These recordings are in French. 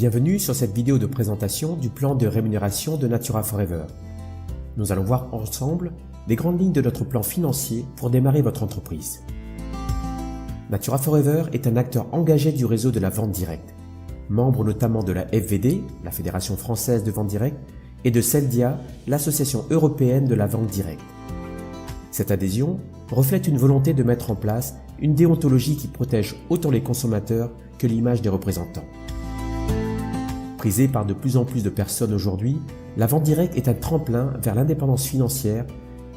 Bienvenue sur cette vidéo de présentation du plan de rémunération de Natura Forever. Nous allons voir ensemble les grandes lignes de notre plan financier pour démarrer votre entreprise. Natura Forever est un acteur engagé du réseau de la vente directe, membre notamment de la FVD, la Fédération française de vente directe, et de CELDIA, l'Association européenne de la vente directe. Cette adhésion reflète une volonté de mettre en place une déontologie qui protège autant les consommateurs que l'image des représentants. Prisée par de plus en plus de personnes aujourd'hui, la vente directe est un tremplin vers l'indépendance financière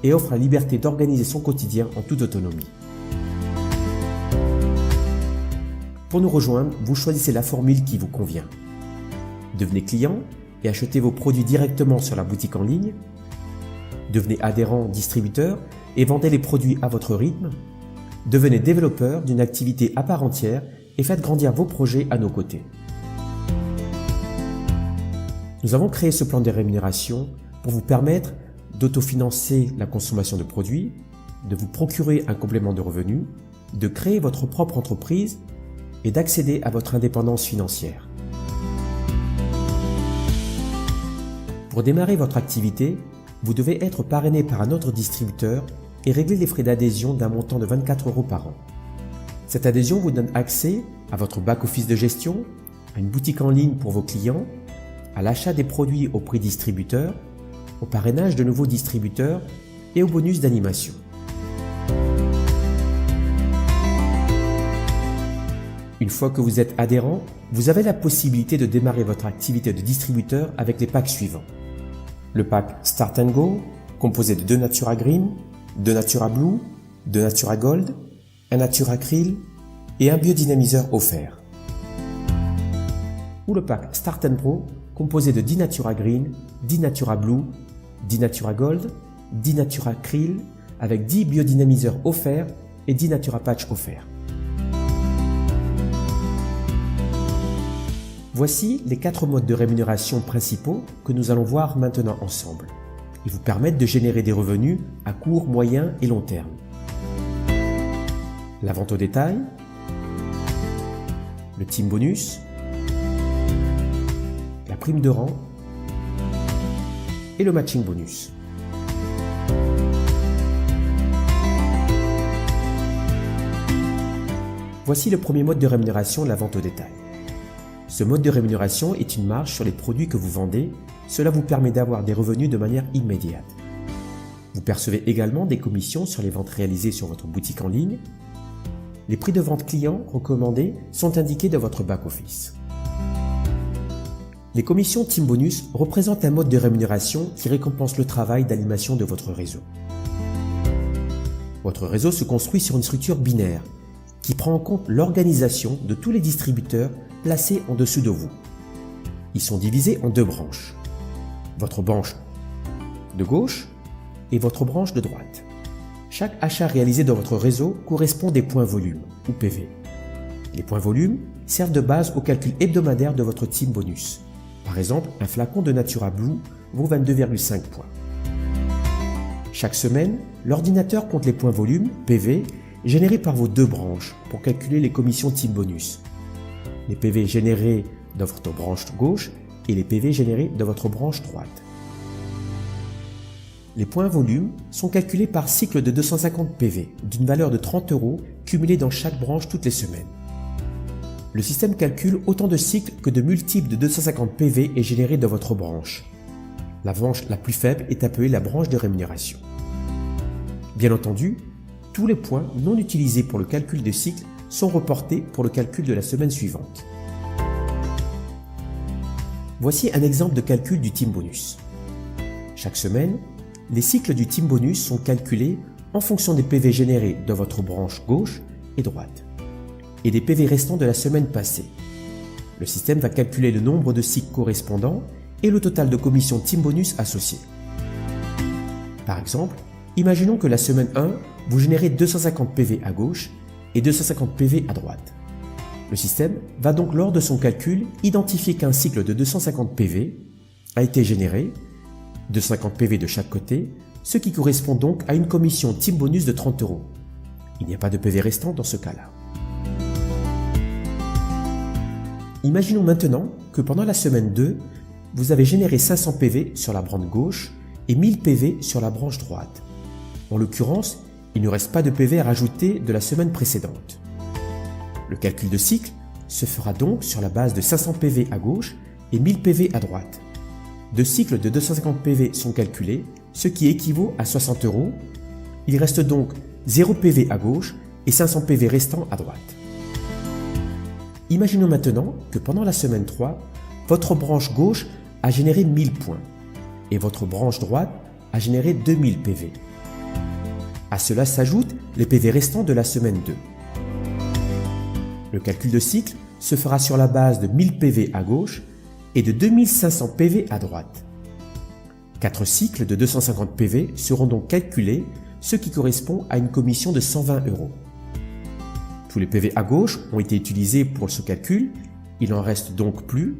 et offre la liberté d'organiser son quotidien en toute autonomie. Pour nous rejoindre, vous choisissez la formule qui vous convient. Devenez client et achetez vos produits directement sur la boutique en ligne. Devenez adhérent distributeur et vendez les produits à votre rythme. Devenez développeur d'une activité à part entière et faites grandir vos projets à nos côtés. Nous avons créé ce plan de rémunération pour vous permettre d'autofinancer la consommation de produits, de vous procurer un complément de revenus, de créer votre propre entreprise et d'accéder à votre indépendance financière. Pour démarrer votre activité, vous devez être parrainé par un autre distributeur et régler les frais d'adhésion d'un montant de 24 € par an. Cette adhésion vous donne accès à votre back-office de gestion, à une boutique en ligne pour vos clients, à l'achat des produits au prix distributeur, au parrainage de nouveaux distributeurs et au bonus d'animation. Une fois que vous êtes adhérent, vous avez la possibilité de démarrer votre activité de distributeur avec les packs suivants. Le pack Start & Go, composé de 2 Natura Green, 2 Natura Blue, 2 Natura Gold, un Natura Krill et un biodynamiseur offert. Ou le pack Start & Pro, composé de 10 Natura Green, 10 Natura Blue, 10 Natura Gold, 10 Natura Krill, avec 10 biodynamiseurs offerts et 10 Natura Patch offerts. Voici les 4 modes de rémunération principaux que nous allons voir maintenant ensemble. Ils vous permettent de générer des revenus à court, moyen et long terme. La vente au détail, le team bonus, la prime de rang et le matching bonus. Voici le premier mode de rémunération, la vente au détail. Ce mode de rémunération est une marge sur les produits que vous vendez. Cela vous permet d'avoir des revenus de manière immédiate. Vous percevez également des commissions sur les ventes réalisées sur votre boutique en ligne. Les prix de vente clients recommandés sont indiqués dans votre back-office. Les commissions Team Bonus représentent un mode de rémunération qui récompense le travail d'animation de votre réseau. Votre réseau se construit sur une structure binaire qui prend en compte l'organisation de tous les distributeurs placés en dessous de vous. Ils sont divisés en 2 branches. Votre branche de gauche et votre branche de droite. Chaque achat réalisé dans votre réseau correspond des points volume ou PV. Les points volume servent de base au calcul hebdomadaire de votre Team Bonus. Par exemple, un flacon de Natura Blue vaut 22,5 points. Chaque semaine, l'ordinateur compte les points volume, PV, générés par vos 2 branches pour calculer les commissions Team Bonus. Les PV générés dans votre branche gauche et les PV générés dans votre branche droite. Les points volume sont calculés par cycle de 250 PV d'une valeur de 30 € cumulés dans chaque branche toutes les semaines. Le système calcule autant de cycles que de multiples de 250 PV est généré dans votre branche. La branche la plus faible est appelée la branche de rémunération. Bien entendu, tous les points non utilisés pour le calcul de cycle sont reportés pour le calcul de la semaine suivante. Voici un exemple de calcul du Team Bonus. Chaque semaine, les cycles du Team Bonus sont calculés en fonction des PV générés dans votre branche gauche et droite et des PV restants de la semaine passée. Le système va calculer le nombre de cycles correspondants et le total de commissions Team Bonus associées. Par exemple, imaginons que la semaine 1, vous générez 250 PV à gauche et 250 PV à droite. Le système va donc lors de son calcul identifier qu'un cycle de 250 PV a été généré, 250 PV de chaque côté, ce qui correspond donc à une commission Team Bonus de 30 €. Il n'y a pas de PV restant dans ce cas-là. Imaginons maintenant que pendant la semaine 2, vous avez généré 500 PV sur la branche gauche et 1000 PV sur la branche droite. En l'occurrence, il ne reste pas de PV à rajouter de la semaine précédente. Le calcul de cycle se fera donc sur la base de 500 PV à gauche et 1000 PV à droite. 2 cycles de 250 PV sont calculés, ce qui équivaut à 60 €. Il reste donc 0 PV à gauche et 500 PV restants à droite. Imaginons maintenant que pendant la semaine 3, votre branche gauche a généré 1000 points et votre branche droite a généré 2000 PV. À cela s'ajoutent les PV restants de la semaine 2. Le calcul de cycle se fera sur la base de 1000 PV à gauche et de 2500 PV à droite. 4 cycles de 250 PV seront donc calculés, ce qui correspond à une commission de 120 €. Tous les PV à gauche ont été utilisés pour ce calcul, il n'en reste donc plus.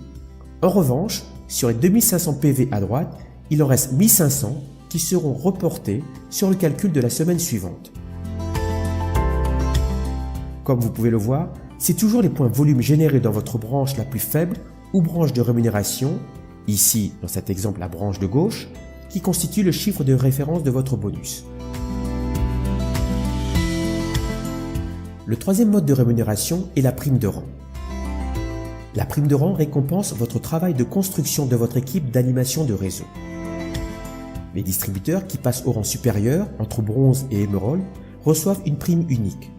En revanche, sur les 2500 PV à droite, il en reste 1500 qui seront reportés sur le calcul de la semaine suivante. Comme vous pouvez le voir, c'est toujours les points volume générés dans votre branche la plus faible ou branche de rémunération, ici dans cet exemple la branche de gauche, qui constitue le chiffre de référence de votre bonus. Le troisième mode de rémunération est la prime de rang. La prime de rang récompense votre travail de construction de votre équipe d'animation de réseau. Les distributeurs qui passent au rang supérieur, entre bronze et émeraude, reçoivent une prime unique.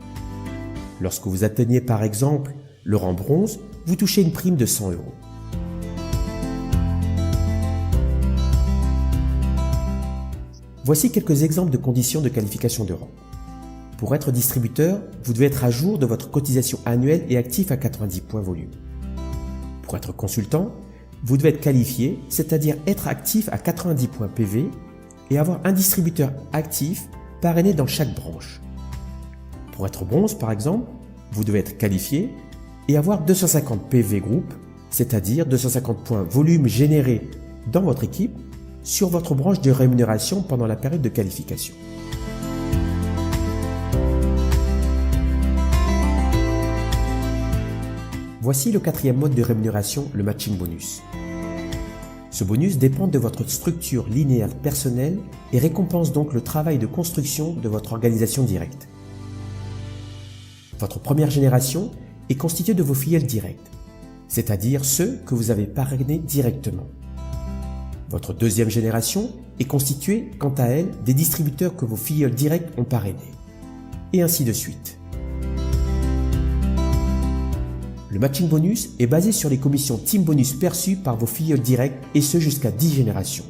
Lorsque vous atteignez par exemple le rang bronze, vous touchez une prime de 100 €. Voici quelques exemples de conditions de qualification de rang. Pour être distributeur, vous devez être à jour de votre cotisation annuelle et actif à 90 points volume. Pour être consultant, vous devez être qualifié, c'est-à-dire être actif à 90 points PV et avoir un distributeur actif parrainé dans chaque branche. Pour être bronze par exemple, vous devez être qualifié et avoir 250 PV groupe, c'est-à-dire 250 points volume générés dans votre équipe sur votre branche de rémunération pendant la période de qualification. Voici le quatrième mode de rémunération, le matching bonus. Ce bonus dépend de votre structure linéaire personnelle et récompense donc le travail de construction de votre organisation directe. Votre première génération est constituée de vos filiales directes, c'est-à-dire ceux que vous avez parrainés directement. Votre deuxième génération est constituée, quant à elle, des distributeurs que vos filiales directes ont parrainés. Et ainsi de suite. Le matching bonus est basé sur les commissions team bonus perçues par vos filiales directes et ce jusqu'à 10 générations.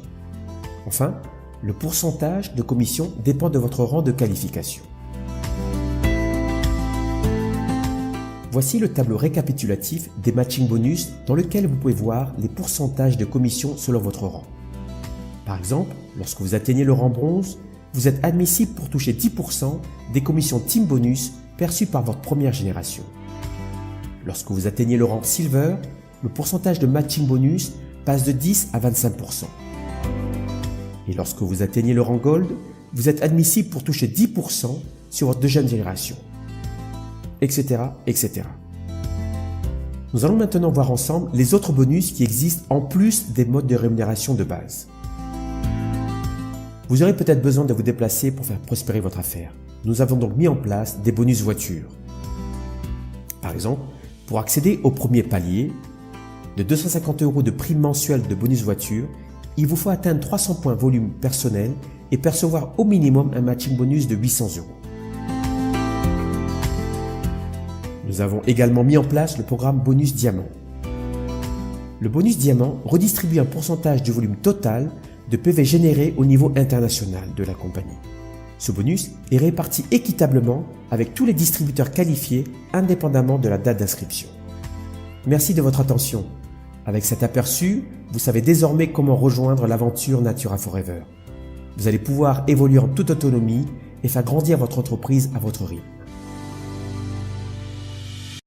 Enfin, le pourcentage de commission dépend de votre rang de qualification. Voici le tableau récapitulatif des matching bonus dans lequel vous pouvez voir les pourcentages de commission selon votre rang. Par exemple, lorsque vous atteignez le rang bronze, vous êtes admissible pour toucher 10% des commissions team bonus perçues par votre première génération. Lorsque vous atteignez le rang silver, le pourcentage de matching bonus passe de 10 à 25%. Et lorsque vous atteignez le rang gold, vous êtes admissible pour toucher 10% sur votre deuxième génération, etc., etc. Nous allons maintenant voir ensemble les autres bonus qui existent en plus des modes de rémunération de base. Vous aurez peut-être besoin de vous déplacer pour faire prospérer votre affaire. Nous avons donc mis en place des bonus voitures. Par exemple, pour accéder au premier palier, de 250 € de prime mensuelle de bonus voiture, il vous faut atteindre 300 points volume personnel et percevoir au minimum un matching bonus de 800 €. Nous avons également mis en place le programme bonus diamant. Le bonus diamant redistribue un pourcentage du volume total de PV généré au niveau international de la compagnie. Ce bonus est réparti équitablement avec tous les distributeurs qualifiés indépendamment de la date d'inscription. Merci de votre attention. Avec cet aperçu, vous savez désormais comment rejoindre l'aventure Natura Forever. Vous allez pouvoir évoluer en toute autonomie et faire grandir votre entreprise à votre rythme.